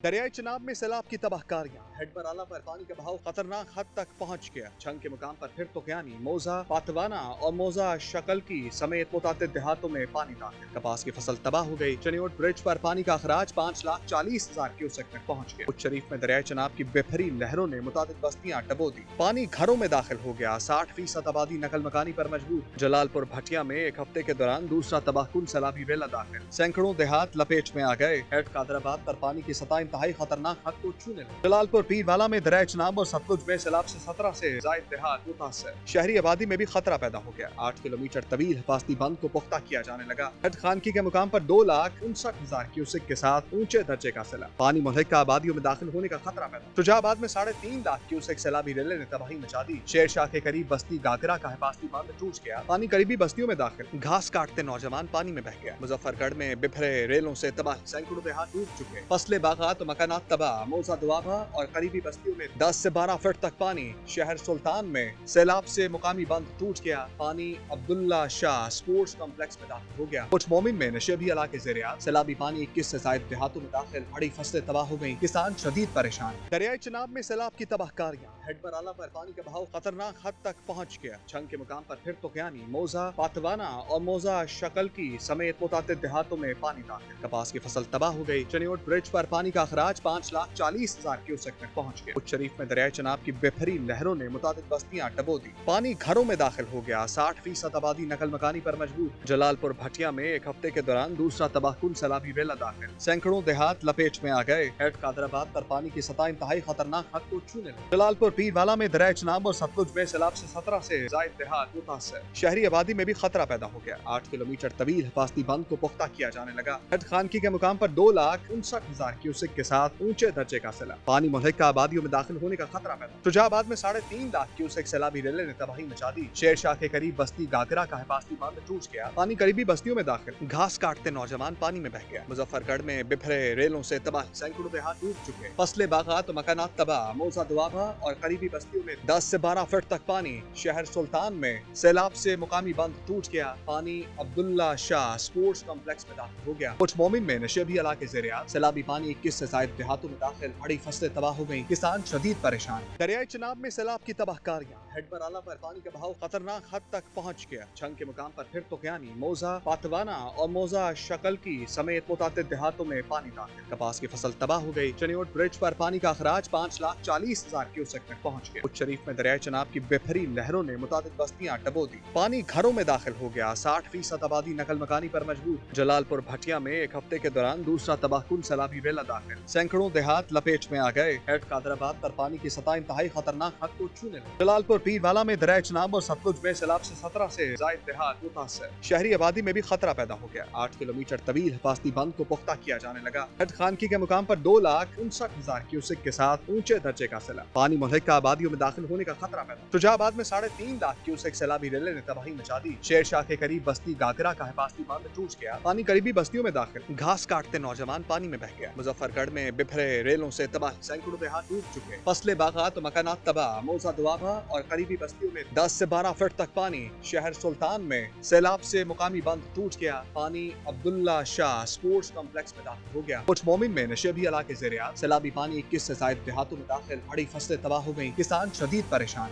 दरियाई चिनाब में सैलाब की तबाहकारियां। हेड पर आला पर पानी का बहाव खतरनाक हद तक पहुंच गया। छंग के मुकाम पर फिर तोक्यानी, मोजा, पातवाना और मोजा शकल की समेत मुतादिद देहातों में पानी दाखिल। कपास की फसल तबाह हो गई। चनियोट ब्रिज पर पानी का अखराज 5,40,000 क्यूसेक तक पहुंच गया। उच्च शरीफ में दरियाई चिनाब की बेफरी लहरों ने मुतादिद बस्तियां डबो दी। पानी घरों में दाखिल हो गया। 60% आबादी नकल मकानी पर मजबूर। जलालपुर भटिया में एक हफ्ते के दौरान दूसरा तबाहकुन सैलाबी वेला दाखिल। सैकड़ों देहात लपेट में आ गए। हेड कादराबाद पर पानी की सतह इंतहाई खतरनाक हद को छूने लगी। जलालपुर पीरवाला में दरियाई चिनाब और सतलुज में सैलाब से 17 से जायद देहात मुतासर। शहरी आबादी में भी खतरा पैदा हो गया। 8 किलोमीटर तवील हिफाजती बंद को पुख्ता किया जाने लगा। हेड खानकी के मुकाम पर 2,59,000 क्यूसेक के साथ ऊंचे दर्जे का सैलाब। पानी मुल्हिका आबादियों में दाखिल होने का खतरा पैदा। शुजाबाद में 3.5 लाख क्यूसेक सैलाबी रेले ने तबाही मचा दी। शेर शाह के करीब बस्ती गागरा का हिफाजती बंद टूट गया। पानी करीबी बस्तियों में दाखिल। घास काटते नौजवान पानी में बह गया। मुजफ्फरगढ़ में बिफरे रेलों से तबाही। सैकड़ों देहात डूब चुके। फसलें, बागात और मकानात तबाह। मोजा दुआबा और करीबी बस्तियों में 10 से 12 फीट तक पानी। शहर सुल्तान में सैलाब से मुकामी बंद टूट गया। पानी अब्दुल्ला शाह स्पोर्ट्स कॉम्प्लेक्स में दाखिल हो गया। कुछ मोमिन में नशेबी इलाके ज़ेर-ए-आब। सैलाबी पानी 21 से ज्यादा देहातों में दाखिल। बड़ी फसलें तबाह हो गई। किसान शदीद परेशान। दरियाई चिनाब में सैलाब की तबाहकारियां। हेड पर आला पर पानी का बहाव खतरनाक हद तक पहुंच गया। छंग के मुकाम पर फिर तोक्यानी, मोजा, पातवाना और मोजा शकल की समेत मुतादिद देहातों में पानी दाखिल। कपास की फसल तबाह हो गई। चनियोट ब्रिज पर पानी का अखराज 5,40,000 क्यूसेक तक पहुंच गया। उच्च शरीफ में दरियाई चिनाब की बेफरी लहरों ने मुतादिद बस्तियां डबो दी। पानी घरों में दाखिल हो गया। 60% आबादी नकल मकानी पर मजबूर। जलालपुर भटिया में एक हफ्ते के दौरान दूसरा तबाहकुन सैलाबी वेला दाखिल। सैकड़ों देहात लपेट में आ गए। हेड कादराबाद पर पानी की सतह इंतहाई खतरनाक हद को छूने लगी। जलालपुर पीरवाला में दरियाई चिनाब और सतलुज में सैलाब से 17 से जायद देहात मुतासर। शहरी आबादी में भी खतरा पैदा हो गया। 8 किलोमीटर तवील हिफाजती बंद को पुख्ता किया जाने लगा। हेड खानकी के मुकाम पर 2,59,000 क्यूसेक के साथ ऊंचे दर्जे का सैलाब। पानी मुल्हिका आबादियों में दाखिल होने का खतरा पैदा। शुजाबाद में 3.5 लाख क्यूसेक सैलाबी रेले ने तबाही मचा दी। शेर शाह के करीब बस्ती गागरा का हिफाजती बंद टूट गया। पानी करीबी बस्तियों में दाखिल। घास काटते नौजवान पानी में बह गया। मुजफ्फरगढ़ में बिफरे रेलों से तबाही। सैकड़ों देहात डूब चुके। फसलें, बागात और मकानात तबाह। मोजा दुआबा और करीबी बस्तियों में 10 से 12 फीट तक पानी। शहर सुल्तान में सैलाब से मुकामी बंद टूट गया। पानी अब्दुल्ला शाह स्पोर्ट्स कॉम्प्लेक्स में दाखिल हो गया। कुछ मोमिन में नशेबी इलाके ज़ेर-ए-आब। सैलाबी पानी 21 से ज्यादा देहातों में दाखिल। बड़ी फसलें तबाह हो गई। किसान शदीद परेशान। दरियाई चिनाब में सैलाब की तबाहकारियां। हेड पर आला पर पानी का बहाव खतरनाक हद तक पहुंच गया। छंग के मुकाम पर फिर तोक्यानी, मोजा, पातवाना और मोजा शकल की समेत मुतादिद देहातों में पानी दाखिल। कपास की फसल तबाह हो गई। चनियोट ब्रिज पर पानी का अखराज 5,40,000 क्यूसेक तक पहुंच गया। उच्च शरीफ में दरियाई चिनाब की बेफरी लहरों ने मुतादिद बस्तियां डबो दी। पानी घरों में दाखिल हो गया। 60% आबादी नकल मकानी पर मजबूर। जलालपुर भटिया में एक हफ्ते के दौरान दूसरा तबाहकुन सैलाबी वेला दाखिल। सैकड़ों देहात लपेट में आ गए। हेड कादराबाद पर पानी की सतह इंतहाई खतरनाक हद को छूने लगी। जलालपुर पीरवाला में दरियाई चिनाब और सतलुज में सैलाब से 17 से जायद देहात मुतासर। शहरी आबादी में भी खतरा पैदा हो गया। 8 किलोमीटर तवील हिफाजती बंद को पुख्ता किया जाने लगा। हेड खानकी के मुकाम पर 2,59,000 क्यूसेक के साथ ऊंचे दर्जे का सैलाब। पानी मुल्हिका आबादियों में दाखिल होने का खतरा पैदा। शुजाबाद में 3.5 लाख क्यूसेक सैलाबी रेले ने तबाही मचा दी। शेर शाह के करीब बस्ती गागरा का हिफाजती बंद टूट गया। पानी करीबी बस्तियों में दाखिल। घास काटते नौजवान पानी में बह गया। मुजफ्फरगढ़ में बिफरे रेलों से तबाही। सैकड़ों देहात डूब चुके। फसलें, बागात और मकानात तबाह। मोजा दुआबा और करीबी बस्तियों में 10 से 12 फीट तक पानी। शहर सुल्तान में सैलाब से मुकामी बंद टूट गया। पानी अब्दुल्ला शाह स्पोर्ट्स कॉम्प्लेक्स में दाखिल हो गया। कुछ मोमिन में नशेबी इलाके ज़ेर-ए-आब। सैलाबी पानी 21 से ज्यादा देहातों में दाखिल। बड़ी फसलें तबाह हो गई। किसान शदीद परेशान।